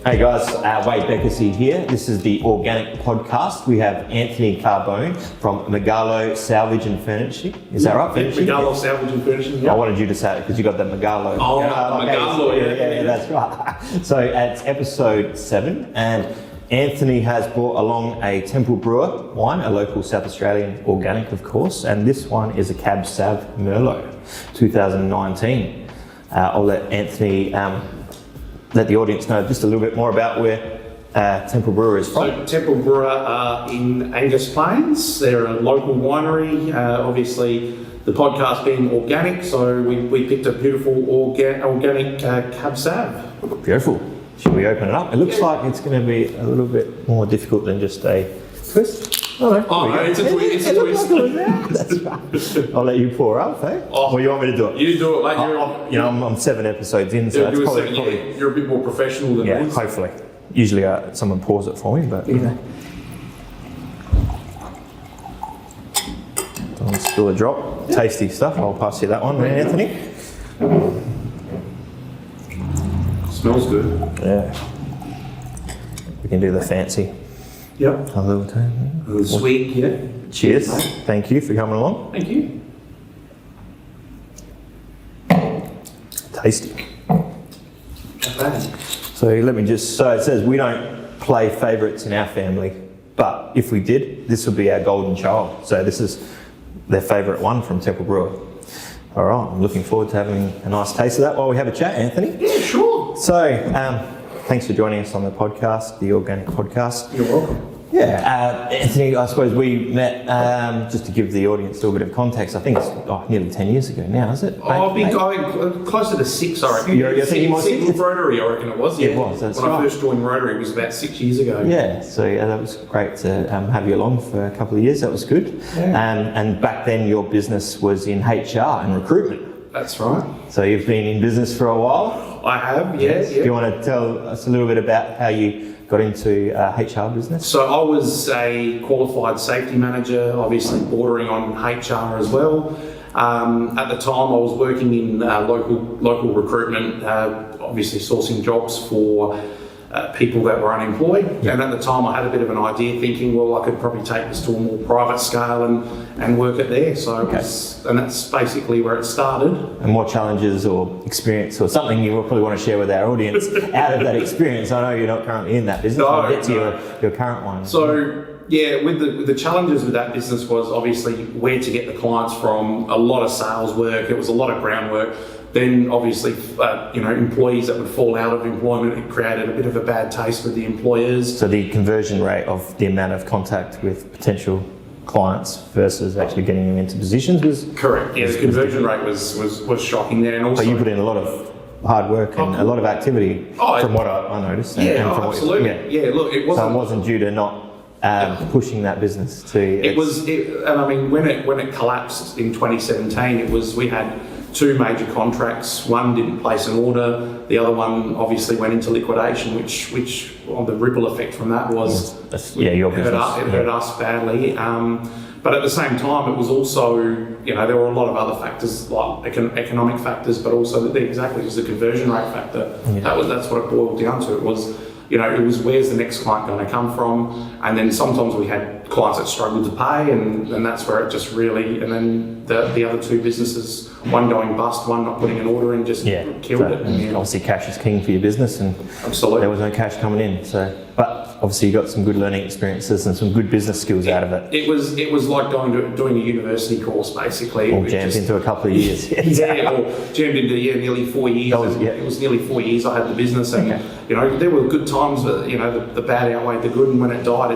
Hey guys, Wade Bekesi here. This is the Organic Podcast. We have Anthony Carbone from Megalo Salvage and Furnishing. Is that right? Megalo Salvage and Furnishing, yeah. I wanted you to say it because you got the Megalo. Oh, Megalo, yeah, that's right. So it's episode 7 and Anthony has brought along a Temple Brewer wine, a local South Australian organic of course, and this one is a Cab Sav Merlot 2019. I'll let Anthony let the audience know just a little bit more about where Temple Brewer is from. So Temple Brewer are in Angus Plains. They're a local winery. Obviously, the podcast being organic, so we picked a beautiful organic Cab Sav. Beautiful. Should we open it up? It looks like it's going to be a little bit more difficult than just a twist. Oh, no, it's a twist. That's right. I'll let you pour up, eh? Or you want me to do it? You do it, mate. I'm 7 episodes in, so that's probably... You're a bit more professional than me. Hopefully. Usually someone pours it for me, but you know. Don't spill a drop. Tasty stuff. I'll pass you that one, Anthony. Smells good. Yeah. We can do the fancy. Yep. A little time. A little sweet, yeah. Cheers. Thank you for coming along. Thank you. Tasty. Not bad. So it says we don't play favourites in our family, but if we did, this would be our golden child. So this is their favourite one from Temple Brewer. All right, I'm looking forward to having a nice taste of that while we have a chat, Anthony. Yeah, sure. So, thanks for joining us on the podcast, the Organic Podcast. You're welcome. Yeah, Anthony, I suppose we met, just to give the audience a little bit of context, I think it's nearly 10 years ago now, is it? I've been going closer to 6, I reckon. You're thinking more 6? Rotary, I reckon it was, yeah. It was, that's when right. I first joined Rotary, it was about 6 years ago. Yeah, so that was great to have you along for a couple of years, that was good. Yeah. And back then your business was in HR and recruitment. That's right. So you've been in business for a while? I have, yes. Do you want to tell us a little bit about how you got into HR business? So I was a qualified safety manager, obviously bordering on HR as well. At the time I was working in local recruitment, obviously sourcing jobs for people that were unemployed. Yeah. And at the time I had a bit of an idea thinking, well, I could probably take this to a more private scale and work it there. So and that's basically where it started. And what challenges or experience or something you will probably want to share with our audience out of that experience? I know you're not currently in that business. I'll get to your current one. So yeah, with the challenges with that business was obviously where to get the clients from, a lot of sales work, it was a lot of groundwork. Then obviously, employees that would fall out of employment, it created a bit of a bad taste with the employers. So the conversion rate of the amount of contact with potential clients versus actually getting them into positions was... Correct, yeah, the conversion rate was shocking there. And also, so you put in a lot of hard work and a lot of activity from what I noticed. Absolutely. Look, it wasn't... So it wasn't due to not pushing that business to... And I mean, when it collapsed in 2017, we had 2 major contracts. One didn't place an order. The other one obviously went into liquidation, which on the ripple effect from that was your business. It hurt us badly. But at the same time, it was also there were a lot of other factors like economic factors, but also it was the conversion rate factor. Yeah. That's what it boiled down to. It was where's the next client going to come from, and then sometimes we had clients that struggled to pay, and that's where it just really, and then the other 2 businesses, one going bust, one not putting an order in, just killed it. And obviously cash is king for your business, and absolutely there was no cash coming in. So, but obviously you got some good learning experiences and some good business skills out of it. It was like doing a university course basically. Or jammed into a couple of years. Or jammed into nearly 4 years. It was nearly 4 years I had the business, and there were good times, but the bad outweighed the good, and when it died,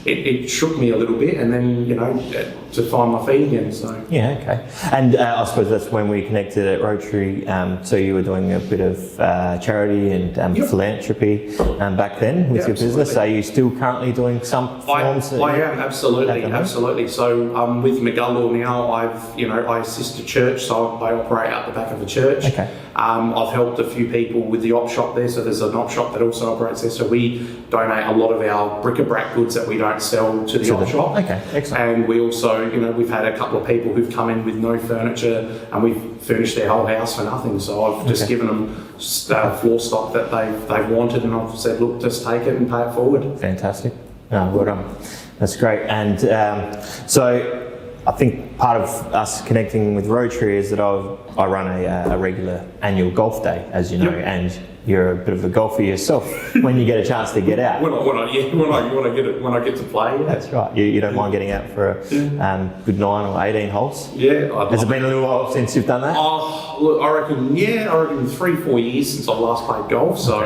it shook me a little bit, and then to find my feet again. So and I suppose that's when we connected at Rotary. So you were doing a bit of charity and philanthropy back then with your business. Are you still currently doing some forms? I am absolutely. So with Megalo now, I assist a church, so I operate out the back of a church. I've helped a few people with the op shop there, so there's an op shop that also operates there. So we donate a lot of our bric-a-brac goods that we don't sell to the op shop. Okay, excellent. And we also, we've had a couple of people who've come in with no furniture, and we've furnished their whole house for nothing. So I've just given them floor stock that they've wanted, and I've said, look, just take it and pay it forward. Fantastic. No, well done. That's great. And so I think part of us connecting with Rotary is that I run a regular annual golf day, as you know, and you're a bit of a golfer yourself when you get a chance to get out. When I get to play. Yeah. That's right. You don't mind getting out for a good 9 or 18 holes. Yeah. Has it been a little while since you've done that? Oh, look, I reckon 3-4 years since I last played golf. So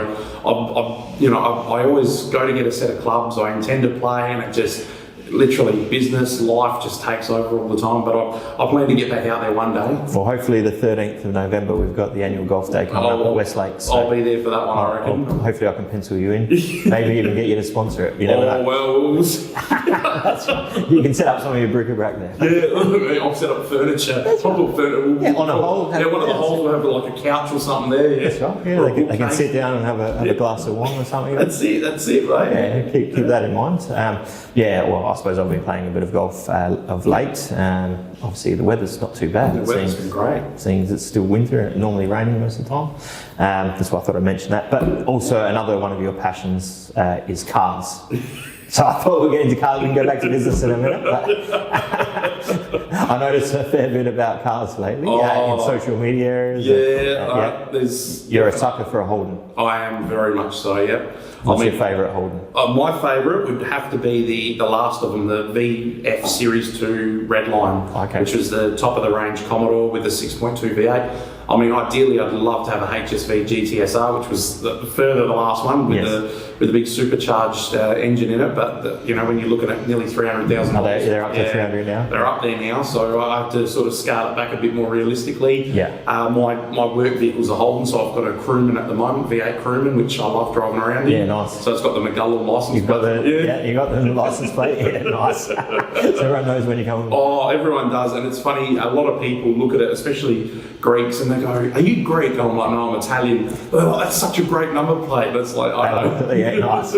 I always go to get a set of clubs. I intend to play, and it just literally business, life just takes over all the time. But I plan to get back out there one day. Well, hopefully the 13th of November, we've got the annual golf day coming up at Westlake. So I'll be there for that one, I reckon. Hopefully I can pencil you in. Maybe even get you to sponsor it. You never know. Well, That's right. You can set up some of your bric-a-brac there. Yeah, I'll set up furniture. On a hole. Yeah, one of the holes will have like a couch or something there. Yeah. That's right. Yeah, they can sit down and have a glass of wine or something. That's it, right? Yeah, keep that in mind. Well, I suppose I've been playing a bit of golf of late. Obviously, the weather's not too bad. The weather's been great. Seeing it's still winter and normally raining most of the time. That's why I thought I'd mention that. But also another one of your passions is cars. So I thought we'd get into cars. We can go back to business in a minute. But I noticed a fair bit about cars lately in social media areas. You're a sucker for a Holden. I am very much so, yeah. What's your favourite Holden? My favourite would have to be the last of them, the VF Series 2 Redline, which was the top of the range Commodore with the 6.2 V8. I mean, ideally, I'd love to have a HSV GTSR, which was the last one with the big supercharged engine in it. But when you're looking at nearly $300,000, they're up to 300 now. They're up there now, so I have to sort of scale it back a bit more realistically. Yeah. My work vehicle's a Holden, so I've got a Crewman at the moment, V8 Crewman, which I love driving around in. Yeah, nice. So it's got the Megalo license You've got plate. You got the license plate. Yeah, nice. So everyone knows when you come. Oh, everyone does, and it's funny. A lot of people look at it, especially Greeks, and they go, "Are you Greek?" And I'm like, "No, I'm Italian." But like, that's such a great number plate. That's like, I know. Yeah, nice.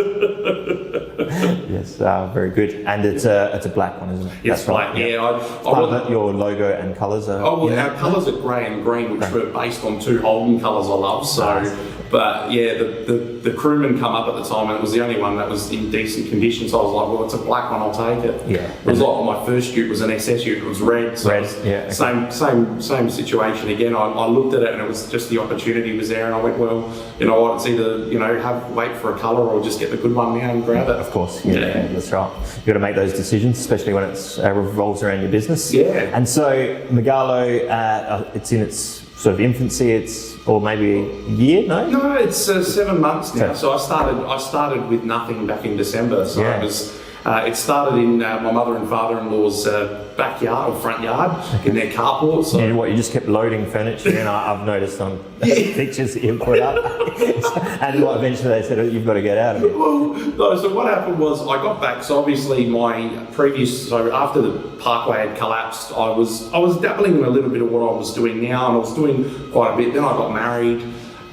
Yes, very good. And it's a black one, isn't it? Yes, black. Right. Yeah. Part of your logo and colours are. Oh, well, our colours are grey and green, which were based on two Holden colours I love. So. Nice. But yeah, the Crewman come up at the time, and it was the only one that was in decent condition. So I was like, well, it's a black one, I'll take it. Yeah. It was like my first ute was an SS ute, it was red. So same situation again. I looked at it, and it was just the opportunity was there, and I went, well, you know what? It's either wait for a colour or just get the good one now and grab it. Of course, yeah, that's right. You've got to make those decisions, especially when it revolves around your business. Yeah. And so Megalo, it's in its sort of infancy, or maybe a year, no? No, it's 7 months now. So I started with nothing back in December. So it started in my mother and father-in-law's backyard or front yard in their carport. So you just kept loading furniture, and I've noticed on pictures that you put up. And eventually they said, you've got to get out of it. Well, no, so what happened was I got back. So obviously after the Parkway had collapsed, I was dabbling in a little bit of what I was doing now, and I was doing quite a bit. Then I got married.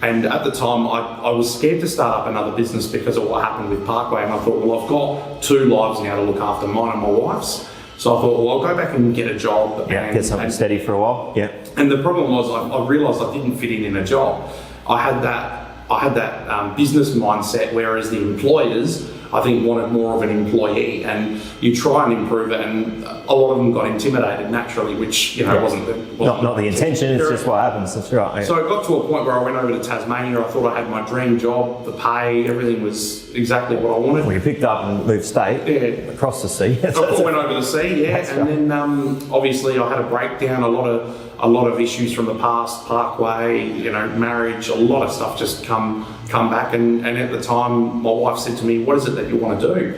And at the time, I was scared to start up another business because of what happened with Parkway. And I thought, well, I've got two lives now to look after, mine and my wife's. So I thought, well, I'll go back and get a job. Get something steady for a while. Yeah. And the problem was I realised I didn't fit in a job. I had that business mindset, whereas the employers, I think, wanted more of an employee, and you try and improve it, and a lot of them got intimidated naturally, which wasn't not the intention. It's just what happens. That's right. Yeah. So it got to a point where I went over to Tasmania. I thought I had my dream job, the pay, everything was exactly what I wanted. Well, you picked up and moved state, across the sea. I went over the sea, and then obviously I had a breakdown. A lot of issues from the past, Parkway, marriage, a lot of stuff just come back. And at the time, my wife said to me, "What is it that you want to do?"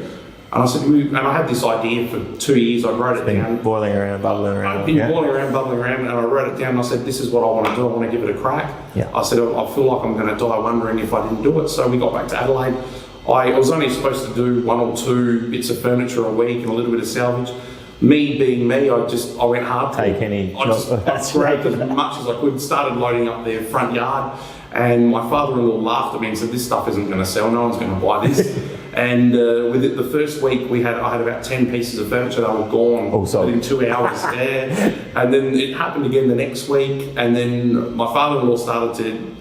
And I said, and I had this idea for 2 years. I wrote it down. Bubbling around. I've been boiling around, and I wrote it down. And I said, "This is what I want to do. I want to give it a crack." Yeah. I said, "I feel like I'm going to die wondering if I didn't do it." So we got back to Adelaide. I was only supposed to do 1 or 2 bits of furniture a week and a little bit of salvage. me being me, I went hardcore. Take any I grabbed as much as I could, started loading up their front yard, and my father-in-law laughed at me and said, "This stuff isn't going to sell. No one's going to buy this." And with it, the first week I had about 10 pieces of furniture that were gone within 2 hours. And then it happened again the next week, and then my father-in-law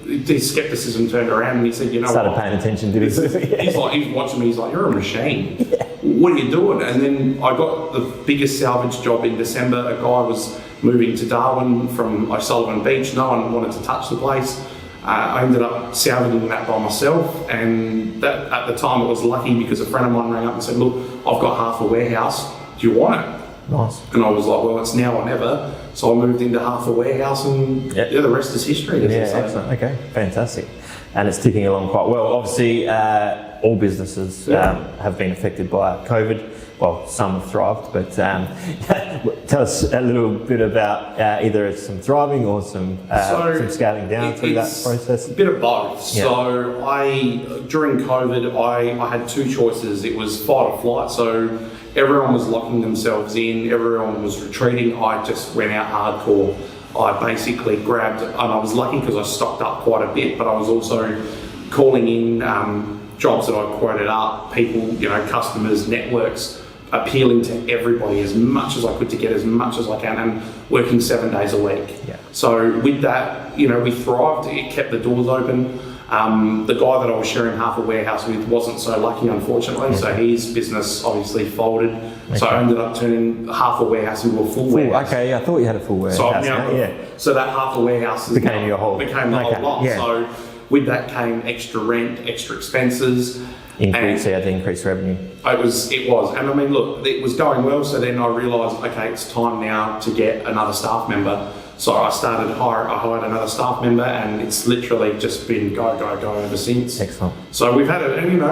his skepticism turned around, and he said, "You know started paying attention to this." He's watching me. He's like, "You're a machine. What are you doing?" And then I got the biggest salvage job in December. A guy was moving to Darwin from O'Sullivan Beach. No one wanted to touch the place. I ended up salvaging that by myself, and that at the time it was lucky because a friend of mine rang up and said, "Look, I've got half a warehouse. Do you want it?" Nice. And I was like, "Well, it's now or never." So I moved into half a warehouse, and the rest is history. Excellent. Okay, fantastic. And it's ticking along quite well. Obviously, all businesses have been affected by COVID. Well, some have thrived, but tell us a little bit about either some thriving or some scaling down through that process. A bit of both. Yeah. So during COVID, I had two choices. It was fight or flight. So everyone was locking themselves in, everyone was retreating. I just went out hardcore. I basically grabbed, and I was lucky because I stocked up quite a bit, but I was also calling in jobs that I quoted up, people, customers, networks, appealing to everybody as much as I could to get as much as I can, and working 7 days a week. Yeah. So with that, we thrived. It kept the doors open. The guy that I was sharing half a warehouse with wasn't so lucky, unfortunately, so his business obviously folded. Okay. So I ended up turning half a warehouse into a full warehouse. Okay, I thought you had a full warehouse. So that half a warehouse became the whole lot. Yeah. So with that came extra rent, extra expenses. Increased revenue. It was, and I mean, look, it was going well. So then I realised, okay, it's time now to get another staff member. So I hired another staff member, and it's literally just been go ever since. Excellent. So we've had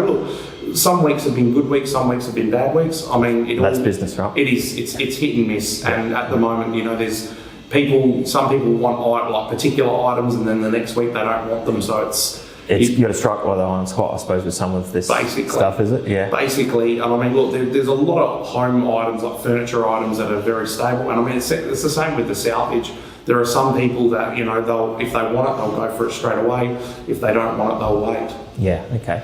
look, some weeks have been good weeks, some weeks have been bad weeks. I mean, that's business, right? It is. It's hit and miss, and at the moment, there's some people want like particular items, and then the next week they don't want them. So you've got to strike while the iron's hot, I suppose, with some of this stuff, is it? Yeah. Basically, and I mean, look, there's a lot of home items, like furniture items, that are very stable, and I mean, it's the same with the salvage. There are some people that, they'll, if they want it, they'll go for it straight away. If they don't want it, they'll wait. Yeah, okay.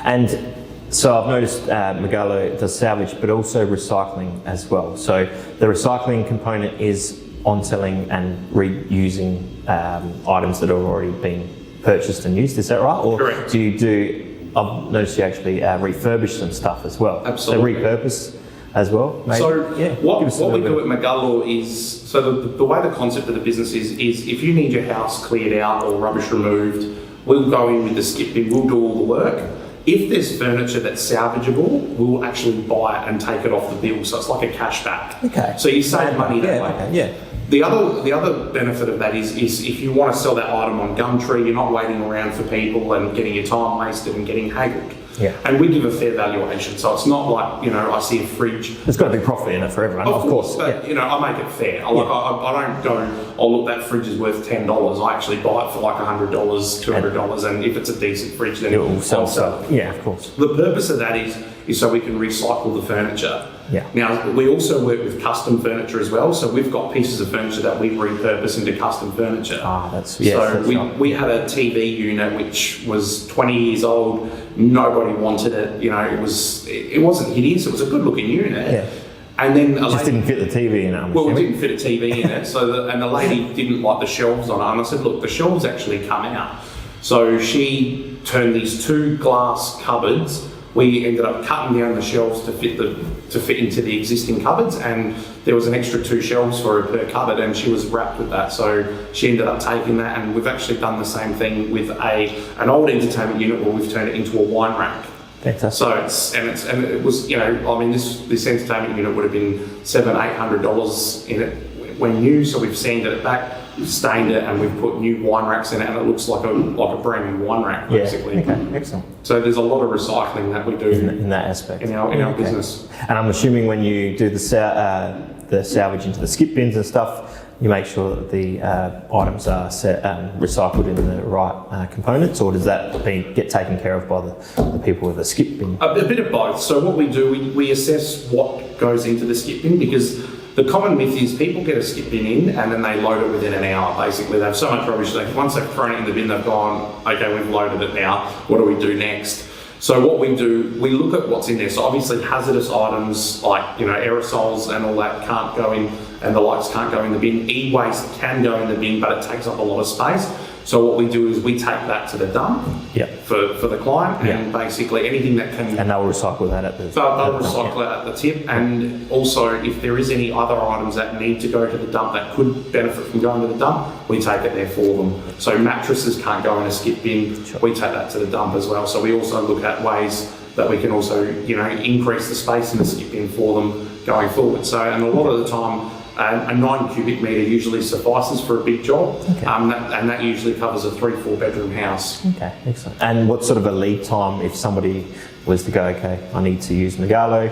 And so I've noticed Megalo does salvage, but also recycling as well. So the recycling component is on selling and reusing items that have already been purchased and used. Is that right? Or correct. Do you do? I've noticed you actually refurbish some stuff as well. Absolutely. So repurpose as well. Maybe? So what we do at Megalo is, so the way the concept of the business is if you need your house cleared out or rubbish removed, we'll go in with the skip bin, we'll do all the work. If there's furniture that's salvageable, we'll actually buy it and take it off the bill. So it's like a cash back. Okay. So you save money that way. Okay. Yeah. The other benefit of that is if you want to sell that item on Gumtree, you're not waiting around for people and getting your time wasted and getting haggled. Yeah. And we give a fair valuation, so it's not like, I see a fridge. There's got to be profit in it for everyone, of course. But, I make it fair. I don't go, look, that fridge is worth $10. I actually buy it for like $100, $200, and if it's a decent fridge, then I'll sell it. Yeah, of course. The purpose of that is so we can recycle the furniture. Yeah. Now, we also work with custom furniture as well, so we've got pieces of furniture that we repurpose into custom furniture. We had a TV unit which was 20 years old. Nobody wanted it. It wasn't hideous. It was a good looking unit. Yeah. And then didn't fit the TV in it. Well, it didn't fit a TV in it. And the lady didn't like the shelves on it. And I said, look, the shelves actually come out. So she turned these two glass cupboards. We ended up cutting down the shelves to fit into the existing cupboards, and there was an extra 2 shelves for her per cupboard, and she was wrapped with that. So she ended up taking that, and we've actually done the same thing with an old entertainment unit where we've turned it into a wine rack. Fantastic. So it was this entertainment unit would have been $700-800 in it when new. So we've sanded it back, we've stained it, and we've put new wine racks in it, and it looks like a brand new wine rack basically. Yeah. Okay. Excellent. So there's a lot of recycling that we do in that aspect in our business. And I'm assuming when you do the salvage into the skip bins and stuff, you make sure that the items are recycled in the right components, or does that get taken care of by the people with the skip bin? A bit of both. So what we do, we assess what goes into the skip bin, because the common myth is people get a skip bin in and then they load it within an hour. Basically, they have so much rubbish, once they've thrown it in the bin, they've gone, okay, we've loaded it now, what do we do next? So what we do, we look at what's in there. So obviously hazardous items like, aerosols and all that can't go in, and the lights can't go in the bin. E-waste can go in the bin, but it takes up a lot of space. So what we do is we take that to the dump for the client, and basically anything that can... And they'll recycle that at the... They'll recycle it at the tip, and also if there is any other items that need to go to the dump that could benefit from going to the dump, we take it there for them. So mattresses can't go in a skip bin, we take that to the dump as well. So we also look at ways that we can also, increase the space in the skip bin for them going forward. So, and a lot of the time, a 9 cubic metre usually suffices for a big job, and that usually covers a 3-4 bedroom house. Okay, excellent. And what sort of a lead time if somebody was to go, okay, I need to use Megalo,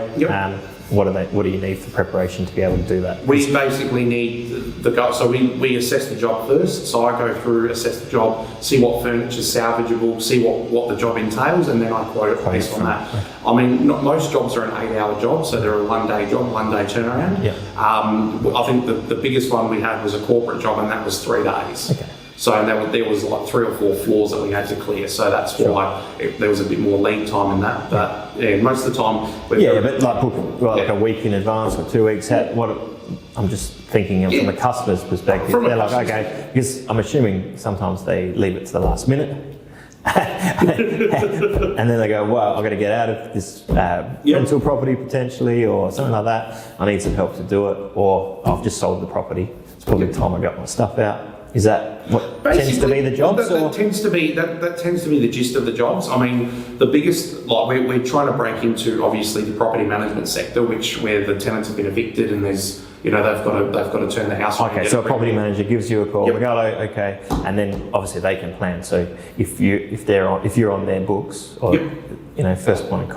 what do you need for preparation to be able to do that? We basically need so we assess the job first. So I go through, assess the job, see what furniture is salvageable, see what the job entails, and then I quote it based on that. I mean, most jobs are an 8-hour job, so they're a 1-day job, 1-day turnaround. I think the biggest one we had was a corporate job, and that was 3 days. Okay. So there was like 3 or 4 floors that we had to clear, so that's why there was a bit more lead time in that. But most of the time... but like book like a week in advance or 2 weeks, I'm just thinking from a customer's perspective. They're like, okay, because I'm assuming sometimes they leave it to the last minute. And then they go, well, I've got to get out of this rental property potentially, or something like that. I need some help to do it, or I've just sold the property. It's probably the time I got my stuff out. Is that what tends to be the jobs? That tends to be the gist of the jobs. I mean, the biggest, we're trying to break into obviously the property management sector, where the tenants have been evicted and there's they've got to turn the house around. Okay, so a property manager gives you a call, Megalo, okay, and then obviously they can plan. So if you're on their books, or first point of call.